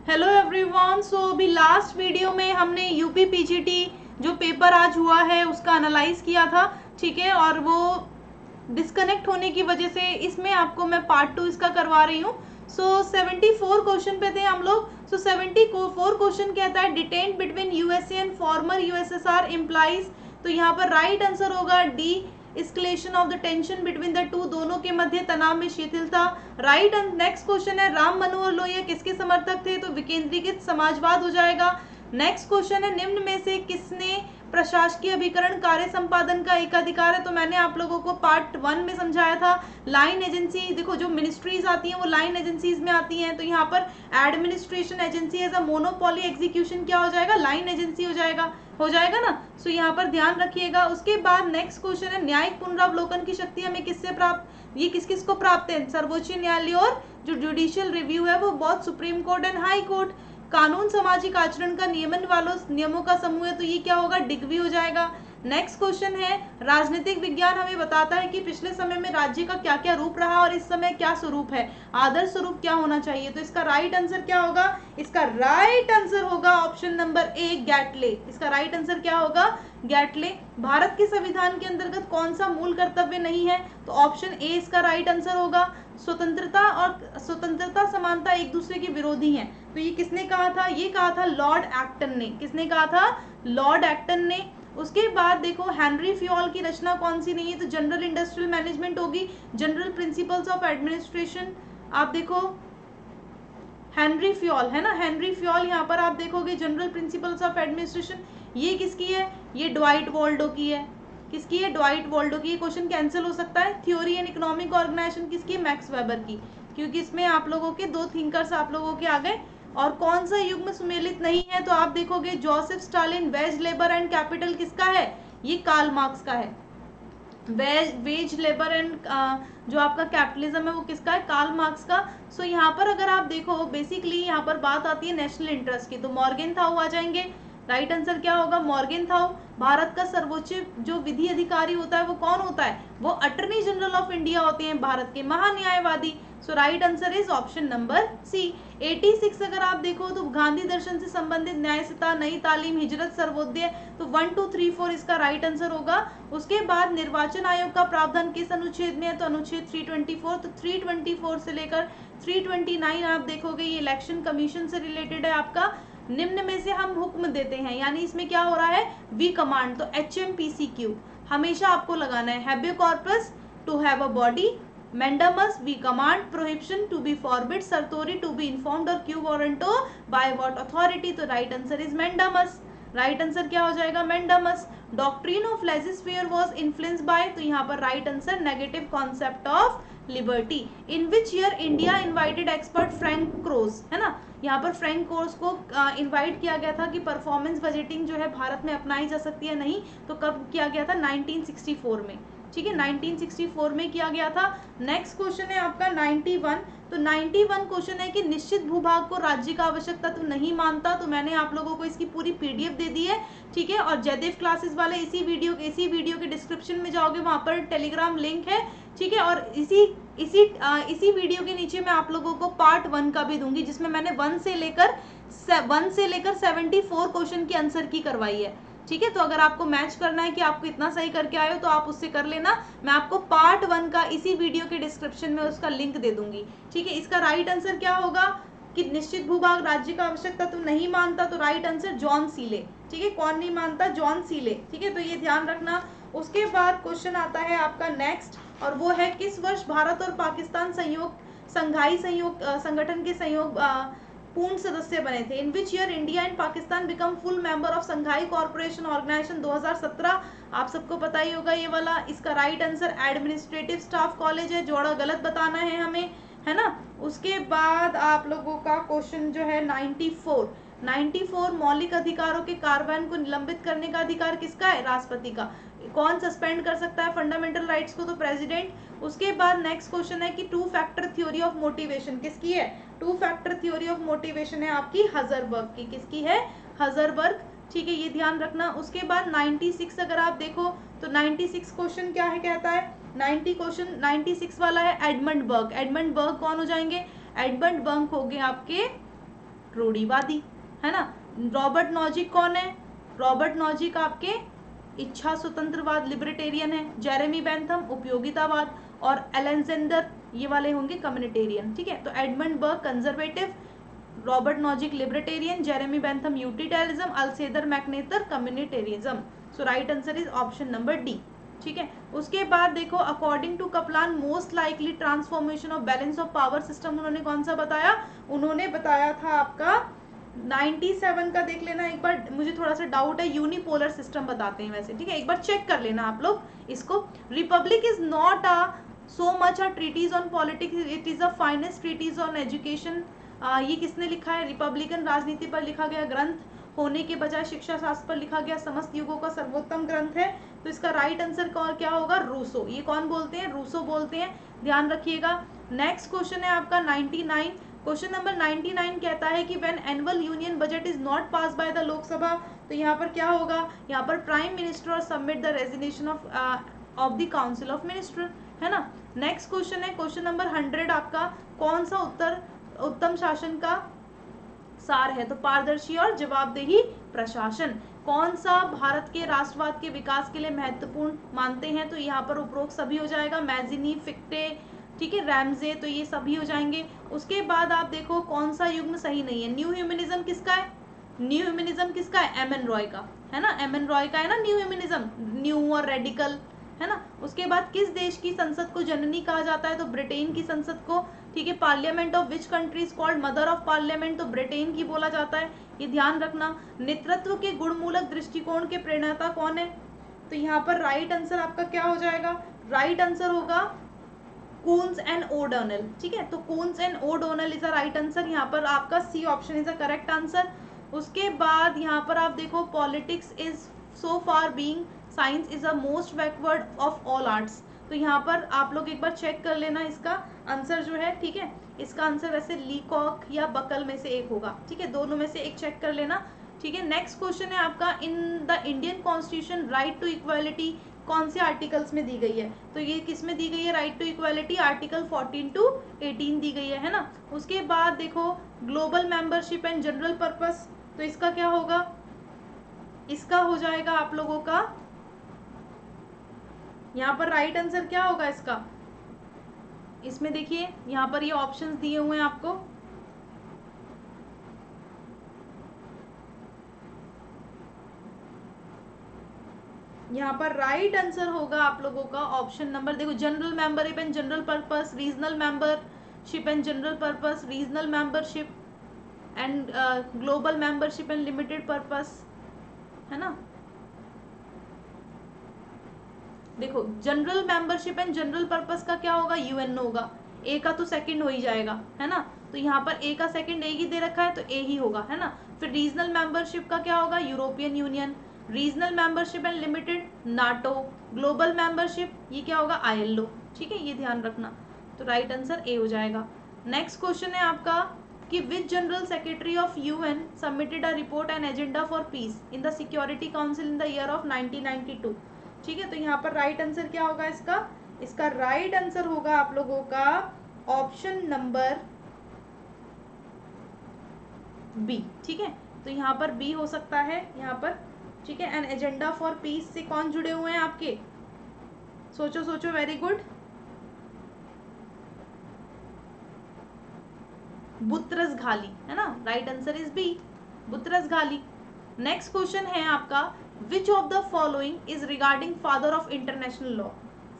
Hello everyone. सो अभी last video में हमने यूपी पीजीटी जो पेपर आज हुआ है उसका एनालाइज किया था, ठीक है, और वो डिस्कनेक्ट होने की वजह से इसमें आपको मैं पार्ट 2 इसका करवा रही हूँ। सो 74 क्वेश्चन पे थे हम लोग। सो 74 क्वेश्चन कहता है detente between USA and former USSR implies, तो यहाँ पर राइट आंसर होगा D, escalation of the tension between the two, दोनों के मध्य तनाव में शिथिलता। राइट। नेक्स्ट क्वेश्चन है राम मनोहर लोहिया किसके समर्थक थे, तो विकेंद्रीकृत समाजवाद हो जाएगा। नेक्स्ट क्वेश्चन है निम्न में से किसने प्रशासकीय अभिकरण कार्य संपादन का एकाधिकार है, तो मैंने आप लोगों को पार्ट 1 में समझाया था। लाइन एजेंसी, देखो जो मिनिस्ट्रीज आती हैं वो लाइन एजेंसीज में आती हैं, तो यहाँ पर administration agency as a monopoly execution क्या हो जाएगा, लाइन एजेंसी हो जाएगा ना। सो यहाँ पर ध्यान रखिएगा। उसके बाद नेक्स्ट क्वेश्चन है न्यायिक पुनरावलोकन की शक्ति हमें किससे प्राप्त, ये किस किस को प्राप्त है, सर्वोच्च न्यायालय और जो जुडिशियल रिव्यू है वो बहुत supreme court and high court. कानून सामाजिक आचरण का नियमन वालों नियमों का समूह है, तो ये क्या होगा, डिग्वी हो जाएगा। नेक्स्ट क्वेश्चन है राजनीतिक विज्ञान हमें बताता है कि पिछले समय में राज्य का क्या क्या रूप रहा और इस समय क्या स्वरूप है, आदर्श स्वरूप क्या होना चाहिए, तो इसका राइट आंसर क्या होगा, इसका राइट आंसर होगा ऑप्शन नंबर ए गैटले। इसका राइट आंसर क्या होगा, गैटले। भारत के संविधान के अंतर्गत कौन सा मूल कर्तव्य नहीं है, तो ऑप्शन ए इसका राइट आंसर होगा। स्वतंत्रता समानता एक दूसरे के विरोधी हैं, तो ये किसने कहा था, ये कहा था लॉर्ड एक्टन ने। किसने कहा था, लॉर्ड एक्टन ने। उसके बाद देखो हेनरी फ्योल की रचना कौन सी नहीं है, तो जनरल इंडस्ट्रियल मैनेजमेंट होगी, जनरल प्रिंसिपल्स ऑफ एडमिनिस्ट्रेशन। आप देखो हेनरी फ्योल है ना, हेनरी फ्योल, यहाँ पर आप देखोगे जनरल प्रिंसिपल्स ऑफ एडमिनिस्ट्रेशन, ये किसकी है, ये ड्वाइट वॉल्डो की है। किसकी है, ड्वाइट वॉल्डो की। ये क्वेश्चन कैंसिल हो सकता है। थ्योरी एंड इकोनॉमिक ऑर्गेनाइजेशन किसकी, मैक्स वेबर की, क्योंकि इसमें आप लोगों के दो थिंकर्स आप लोगों के आ गए। और कौन सा युग में सुमेलित नहीं है, तो आप देखोगे Joseph Stalin. Veg labour and capital किसका है, ये कार्ल मार्क्स का है। वेज लेबर एंड जो आपका कैपिटलिज्म है वो किसका है, कार्ल मार्क्स का। सो यहाँ पर अगर आप देखो बेसिकली यहाँ पर बात आती है नेशनल इंटरेस्ट की, तो मॉर्गेनथाउ आ जाएंगे। राइट आंसर क्या होगा, मॉर्गेनथाउ। भारत का सर्वोच्च जो विधि अधिकारी होता है वो कौन होता है, वो अटर्नी जनरल ऑफ इंडिया होते हैं, भारत के महान्यायवादी। So right answer is option number C. 86 अगर आप देखो तो गांधी दर्शन से संबंधित न्यायसता, नई तालीम, हिजरत, सर्वोदय, तो 1 2 3 4 इसका राइट आंसर होगा। उसके बाद निर्वाचन आयोग का प्रावधान किस अनुच्छेद में है, तो अनुच्छेद 324। तो 324 से लेकर 329 आप देखोगे ये इलेक्शन कमीशन से रिलेटेड है आपका। निम्न में से हम हुक्म देते हैं, यानी इसमें क्या हो रहा है, वी कमांड, तो HMPCQ हमेशा आपको लगाना है। Habeas corpus, to have a body. Mandamus, we command. Prohibition, to be forbid. Certiorari, to be informed. और quo warranto, by what authority, तो right answer is mandamus. Right answer क्या हो जाएगा, mandamus. Doctrine of laissez faire was influenced by, तो यहाँ पर right answer negative concept of liberty. In which year India invited expert Frank Crows, है ना, यहाँ पर फ्रैंक कोर्स को इनवाइट किया गया था कि परफॉर्मेंस बजटिंग जो है भारत में अपनाई जा सकती है नहीं, तो कब किया गया था, 1964 में, ठीक है, 1964 में किया गया था। नेक्स्ट क्वेश्चन है आपका 91। तो 91 क्वेश्चन है कि निश्चित भूभाग को राज्य का आवश्यक तत्व नहीं मानता, तो मैंने आप लोगों को इसकी पूरी PDF दे दी है, ठीक है, और जयदेव क्लासेस वाले इसी वीडियो के डिस्क्रिप्शन में जाओगे, वहां पर टेलीग्राम लिंक है, ठीक है, और इसी वीडियो के नीचे मैं आप लोगों को पार्ट 1 का भी दूंगी, जिसमें मैंने 1 से लेकर 74 क्वेश्चन की आंसर की करवाई है, ठीक है। तो अगर आपको मैच करना है कि आपको इतना सही करके आए हो तो आप उससे कर लेना, मैं आपको पार्ट 1 का इसी वीडियो के डिस्क्रिप्शन में उसका लिंक दे दूंगी, ठीक है। इसका राइट आंसर क्या होगा कि निश्चित भूभाग राज्य का आवश्यक तत्व नहीं मानता, तो राइट आंसर जॉन सीले, ठीक है, कौन नहीं मानता, जॉन सीले, ठीक है, तो ये ध्यान रखना। उसके बाद क्वेश्चन आता है आपका नेक्स्ट, और वो है किस वर्ष भारत और पाकिस्तान संघाई संगठन के पूर्ण सदस्य बने थे। In which year India and Pakistan become full member of Shanghai corporation organization, 2017, आप सबको पता ही होगा ये वाला। इसका right answer administrative staff college है, जोड़ा गलत बताना है हमें, है ना। उसके बाद आप लोगों का क्वेश्चन जो है 94 मौलिक अधिकारों के कार्यान्वयन को निलंबित करने का अधिकार किसका है, राष्ट्रपति का। कौन सस्पेंड कर सकता है फंडामेंटल राइट्स को, तो प्रेसिडेंट। उसके बाद नेक्स्ट क्वेश्चन है कि 2 फैक्टर थ्योरी ऑफ मोटिवेशन किसकी है, 2 फैक्टर थ्योरी ऑफ मोटिवेशन है आपकी हजरबर्ग की, किसकी है, हजरबर्ग, ठीक है, ये ध्यान रखना। उसके बाद 96 अगर आप देखो तो 96 क्वेश्चन क्या है, कहता है 96 वाला है एडमंड बर्ग। एडमंड बर्ग कौन हो जाएंगे, एडमंड बर्ग हो गए आपके रूढ़िवादी, है ना। रॉबर्ट नॉजिक कौन है? रॉबर्ट नॉजिक आपके इच्छा स्वतंत्रवाद लिबर्टेरियन है। जेरेमी बेंथम उपयोगितावाद, और एलेक्जेंडर ये वाले होंगे कम्युनिटेरियन, ठीक है। तो Edmund Burke conservative, Robert Nozick libertarian, Jeremy Bentham utilitarianism, Alasdair MacIntyre communitarianism. So right answer is option number D, ठीक है। उसके बाद देखो according to Kaplan most likely transformation of balance of power system उन्होंने कौन सा बताया? उन्होंने बताया था आपका 97 का, देख लेना एक बार, मुझे थोड़ा सा डाउट है, यूनिपोलर सिस्टम बताते हैं वैसे, ठीक है, एक बार चेक कर लेना आप लोग इसको। Republic is not a so much a treatise on politics, it is a finest treatise on education. ये किसने लिखा है? रिपब्लिकन राजनीति पर लिखा गया ग्रंथ होने के बजाय शिक्षा शास्त्र पर लिखा गया समस्त युगों का सर्वोत्तम ग्रंथ है। तो इसका राइट आंसर क्या होगा? रूसो। ये कौन बोलते हैं? रूसो बोलते हैं, ध्यान रखिएगा। नेक्स्ट क्वेश्चन है आपका 99। क्वेश्चन नंबर 99 कहता है कि when annual union budget is not pass by the Lok Sabha, तो यहाँ पर क्या होगा? यहाँ पर प्राइम मिनिस्टर और submit the resignation of the council of minister, है ना। नेक्स्ट क्वेश्चन है क्वेश्चन नंबर 100 आपका, कौन सा उत्तम शासन का सार है? तो पारदर्शी और जवाबदेही प्रशासन। कौन सा भारत के राष्ट्रवाद के विकास के लिए महत्वपूर्ण मानते हैं? तो यहाँ पर उपरोक्त सभी हो जाएगा, मैजिनी, फिक्टे, ठीक है, रैमजे, तो ये सभी हो जाएंगे। उसके बाद आप देखो कौन सा युग्म सही नहीं है? न्यू ह्यूमनिज्म किसका है? न्यू ह्यूमनिज्म किसका है? एम एन रॉय का, है ना, एम एन रॉय का है ना न्यू ह्यूमनिज्म, न्यू और रेडिकल, है ना। उसके बाद किस देश की संसद को जननी कहा जाता है? तो ब्रिटेन की संसद को, ठीक है। Parliament of which country is called mother of parliament? तो ब्रिटेन की बोला जाता है, ये ध्यान रखना। नेतृत्व के गुणमूलक दृष्टिकोण के प्रणेता कौन है? तो यहाँ पर राइट आंसर आपका क्या हो जाएगा? राइट आंसर होगा कून्स एंड ओडोनेल, ठीक है। तो Koontz and O'Donnell is a right answer, यहाँ पर आपका C option is a correct answer. उसके बाद यहाँ पर आप देखो politics is so far being science is a most backward of all arts. तो यहाँ पर आप लोग एक बार चेक कर लेना इसका आंसर जो है, ठीक है। इसका आंसर वैसे लीकॉक या बकल में से एक होगा, ठीक है, दोनों में से एक चेक कर लेना, ठीक है। नेक्स्ट क्वेश्चन है आपका, in the Indian constitution right to equality कौन से आर्टिकल्स में दी गई है? तो ये किस में दी गई है right to equality? Article 14 to 18 दी गई है ना। उसके बाद देखो global membership and general purpose, तो इसका क्या होगा? इसका हो जाएगा आप लोगों का, यहाँ पर राइट आंसर क्या होगा इसका? इसमें देखिए यहाँ पर ये ऑप्शंस दिए हुए हैं आपको, यहाँ पर राइट आंसर होगा आप लोगों का ऑप्शन नंबर, देखो general membership and general purpose, regional membership and general purpose, regional membership and global membership and limited purpose, है ना। देखो general membership and general purpose का क्या होगा? यूएन होगा, ए का तो सेकंड हो ही जाएगा, है ना। तो यहाँ पर ए का सेकंड ए ही दे रखा है तो ए ही होगा, है ना। फिर रीजनल मेंबरशिप का क्या होगा? European union. Regional membership and limited NATO. Global membership ये क्या होगा? आईएलओ, ठीक है, ये ध्यान रखना। तो राइट आंसर ए हो जाएगा। नेक्स्ट क्वेश्चन है आपका कि which general secretary of UN submitted a report and agenda for peace in the security council in the year of 1992, ठीक है। तो यहाँ पर राइट आंसर क्या होगा इसका? इसका राइट आंसर होगा आप लोगों का ऑप्शन नंबर बी, ठीक है। तो यहाँ पर बी हो सकता है यहाँ पर, ठीक है। एन एजेंडा फॉर पीस से कौन जुड़े हुए हैं आपके? सोचो सोचो, वेरी गुड। बुतरस घाली, है ना, right answer is B, Boutros Ghali. Next question है आपका, which of the following is regarding father of international law?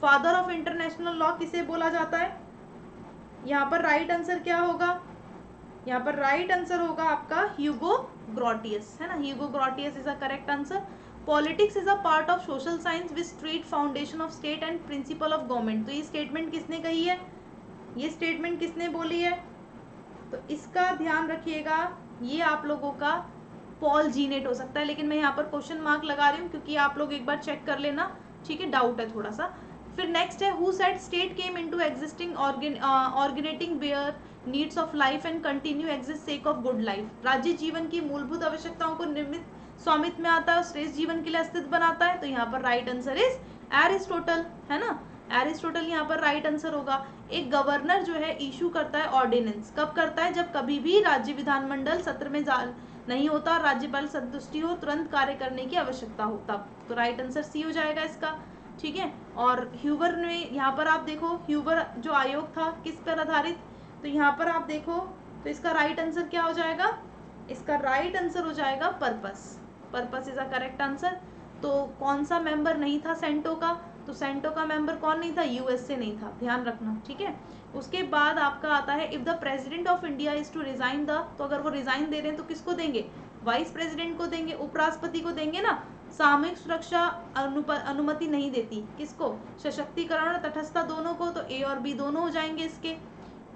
Father of international law किसे बोला जाता है? यहाँ पर राइट आंसर क्या होगा? यहाँ पर राइट आंसर होगा आपका ह्यूगो ग्रोटियस, है ना, Hugo Grotius is a correct answer. Politics is a part of social science which street foundation of state and principle of government. तो ये स्टेटमेंट किसने कही है? ये स्टेटमेंट किसने बोली है? तो इसका ध्यान रखिएगा, ये आप लोगों का पॉल जीनेट हो सकता है, लेकिन मैं यहाँ पर क्वेश्चन मार्क लगा रही हूँ क्योंकि आप लोग एक बार चेक कर लेना, ठीक है, डाउट है थोड़ा सा। फिर नेक्स्ट है, who said state came into existing originating bare needs of life and continue exist sake of good life. राज्य जीवन की मूलभूत आवश्यकताओं को निर्मित स्वामित्व में आता है और श्रेष्ठ जीवन के लिए अस्तित्व बनाता है। तो यहाँ पर राइट आंसर इज एरिस्टोटल, है ना, एरिस्टोटल यहाँ पर राइट आंसर होगा। एक गवर्नर जो है इशू करता है ऑर्डिनेंस। कब करता है? जब कभी भी राज्य विधानमंडल सत्र में नहीं होता, राज्यपाल संतुष्टि हो, तुरंत कार्य करने की आवश्यकता हो तब। तो राइट आंसर सी हो जाएगा इसका, ठीक है। और ह्यूबर ने, यहाँ पर आप देखो ह्यूबर जो आयोग था किस पर आधारित, तो यहाँ पर आप देखो तो इसका राइट आंसर क्या हो जाएगा? इसका राइट आंसर हो जाएगा purpose. Purpose is a correct answer. तो कौन सा मेंबर नहीं था सेंटो का? तो सेंटो का मेंबर कौन नहीं था? यूएस से नहीं था, ध्यान रखना, ठीक है। उसके बाद आपका आता है if the president of India is to resign the, तो अगर वो रिजाइन दे रहे हैं तो किसको देंगे? वाइस प्रेसिडेंट को देंगे, उपराष्ट्रपति को देंगे ना। सामूहिक सुरक्षा अनुमति नहीं देती, किसको? सशक्तिकरण और तटस्थता दोनों को, तो ए और बी दोनों हो जाएंगे इसके।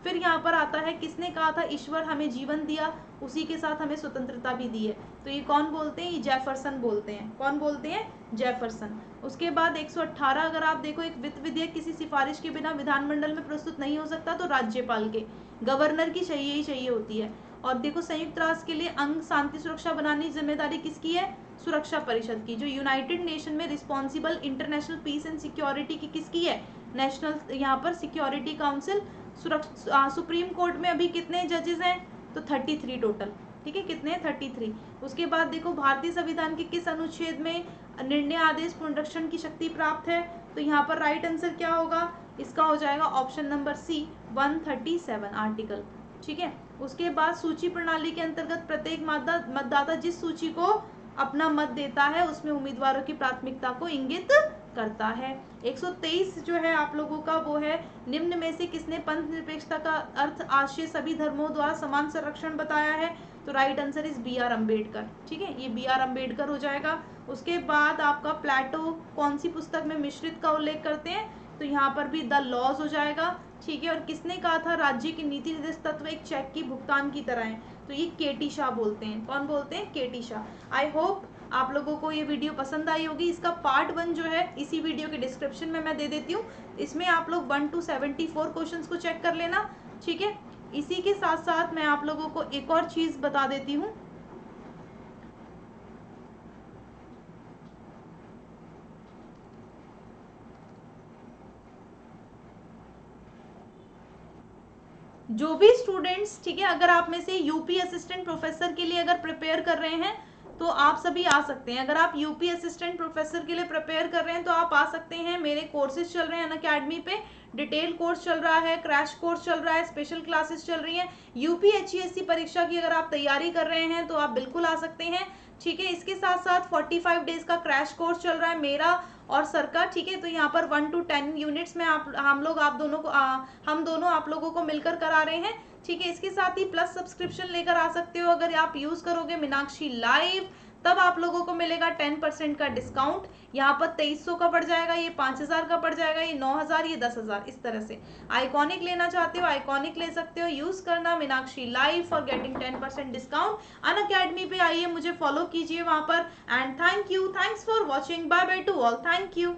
फिर यहाँ पर आता है किसने कहा था ईश्वर हमें जीवन दिया, उसी के साथ हमें स्वतंत्रता भी दी है, तो ये कौन बोलते हैं? ये जेफरसन बोलते हैं। कौन बोलते हैं? जेफरसन। उसके बाद 118 अगर आप देखो, एक वित्त विधेयक किसी सिफारिश के बिना विधानमंडल में प्रस्तुत नहीं हो सकता, तो राज्यपाल के, गवर्नर की चाहिए ही चाहिए होती है। और देखो संयुक्त राष्ट्र के लिए अंग शांति सुरक्षा बनाने की जिम्मेदारी किसकी है? सुरक्षा परिषद की। जो यूनाइटेड नेशन में responsible international peace and security की किसकी है? नेशनल, यहाँ पर सिक्योरिटी काउंसिल। सुप्रीम कोर्ट में अभी कितने जजेस हैं? तो 33 टोटल, ठीक है। कितने? 33। उसके बाद देखो भारतीय संविधान के किस अनुच्छेद में निर्णय आदेश पुनरीक्षण की शक्ति प्राप्त है? तो यहाँ पर राइट आंसर क्या होगा? इसका हो जाएगा ऑप्शन नंबर सी, 137 आर्टिकल, ठीक है। उसके बाद सूची प्रणाली के अंतर्गत प्रत्येक मतदाता जिस सूची को अपना मत देता है उसमें उम्मीदवारों की प्राथमिकता को इंगित करता है। 123 जो है आप लोगों का वो है निम्न में से किसने पंथ निरपेक्षता का अर्थ आशय सभी धर्मों द्वारा समान संरक्षण बताया है? तो right answer is B R Ambedkar, ठीक है, ये बी आर अम्बेडकर हो जाएगा। उसके बाद आपका प्लेटो कौन सी पुस्तक में मिश्रित का उल्लेख करते हैं? तो यहाँ पर भी द लॉज हो जाएगा, ठीक है। और किसने कहा था राज्य की नीति निर्देश तत्व एक चेक की भुगतान की तरह है? तो ये केटी शाह बोलते हैं। कौन बोलते हैं? केटी शाह। आई होप आप लोगों को ये वीडियो पसंद आई होगी। इसका पार्ट 1 जो है इसी वीडियो के डिस्क्रिप्शन में मैं दे देती हूँ, इसमें आप लोग 1 to 74 क्वेश्चंस को चेक कर लेना, ठीक है। इसी के साथ साथ मैं आप लोगों को एक और चीज बता देती हूँ, जो भी स्टूडेंट्स, ठीक है, अगर आप में से यूपी असिस्टेंट प्रोफेसर के लिए अगर प्रिपेयर कर रहे हैं तो आप सभी आ सकते हैं। अगर आप यूपी असिस्टेंट प्रोफेसर के लिए प्रिपेयर कर रहे हैं तो आप आ सकते हैं। मेरे कोर्सेज चल रहे हैं अनअकैडमी पे, डिटेल कोर्स चल रहा है, क्रैश कोर्स चल रहा है, स्पेशल क्लासेस चल रही हैं। यूपी HESC परीक्षा की अगर आप तैयारी कर रहे हैं तो आप बिल्कुल आ सकते हैं, ठीक है। इसके साथ साथ 45 डेज का क्रैश कोर्स चल रहा है मेरा और सर का, ठीक है। तो यहाँ पर 1 to 10 यूनिट्स में हम दोनों आप लोगों को मिलकर करा रहे हैं, ठीक है। इसके साथ ही प्लस सब्सक्रिप्शन लेकर आ सकते हो अगर आप यूज करोगे मीनाक्षी लाइव, तब आप लोगों को मिलेगा 10% का डिस्काउंट। यहाँ पर 2300 का पड़ जाएगा, ये 5000 का पड़ जाएगा, ये 9000, ये 10000, इस तरह से। आइकॉनिक लेना चाहते हो आइकॉनिक ले सकते हो, यूज करना Meenakshi live for getting 10% discount. Unacademy पे आइए, मुझे फॉलो कीजिए वहां पर। And thank you, thanks for watching, bye bye to all, thank you.